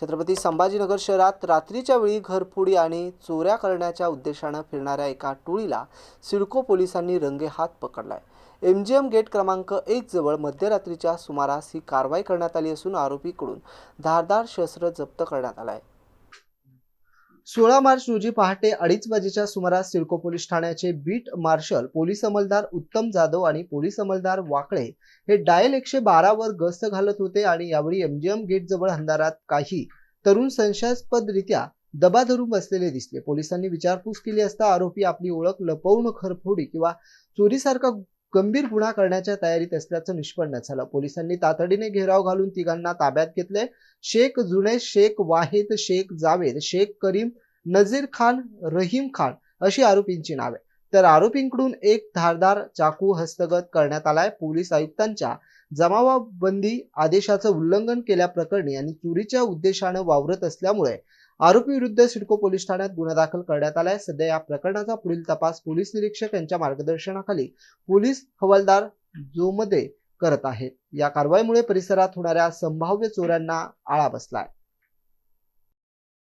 छत्रपती संभाजीनगर शहरात रात्रीच्या वेळी घरफोडी आणि चोऱ्या करण्याच्या उद्देशाने फिरणाऱ्या एका टोळीला सिडको पोलिसांनी रंगेहात पकडलाय। एमजीएम गेट क्रमांक 1 जवळ मध्यरात्रीच्या सुमारास ही कारवाई करण्यात आली असून आरोपीकडून धारदार शस्त्र जप्त करण्यात आले आहे। 16 मार्च रोजी पहाटे 2:30 वाजेच्या सुमारास सिडको पोलीस ठाण्याचे बीट मार्शल पोलीस अंमलदार उत्तम जाधव आणि पोलीस अंमलदार वाकळे हे डायल 112 वर गस्त घालत होते आणि यावेळी एमजीएम गेट जवळ अंधारात काही तरुण संशयास्पदरित्या दबा धरून बसलेले दिसले। पोलिसांनी विचारपूस केली असता आरोपी आपली ओळख लपवून घरफोडी किंवा चोरीसारखा गंभीर गुन्हा करण्याच्या तयारीत असल्याचं निष्पन्न झालं। पोलिसांनी तातडीने घेराव घालून तिघांना ताब्यात घेतले। शेख जुनेश, शेख वाहिद, शेख जावेद, शेख करीम, नजीर खान, रहीम खान अशी आरोपींची नावे, तर आरोपींकडून एक धारदार चाकू हस्तगत करण्यात आलाय। पोलीस आयुक्तांच्या जमावबंदी आदेशाचं उल्लंघन केल्याप्रकरणी आणि चोरीच्या उद्देशाने वावरत असल्यामुळे आरोपी विरुद्ध सिडको पोलीस ठाण्यात गुन्हा दाखल करण्यात आलाय। सध्या या प्रकरणाचा पुढील तपास पोलीस निरीक्षक यांच्या मार्गदर्शनाखाली पोलीस हवालदार जोमध्ये करत आहेत। या कारवाईमुळे परिसरात होणाऱ्या संभाव्य चोऱ्यांना आळा बसलाय।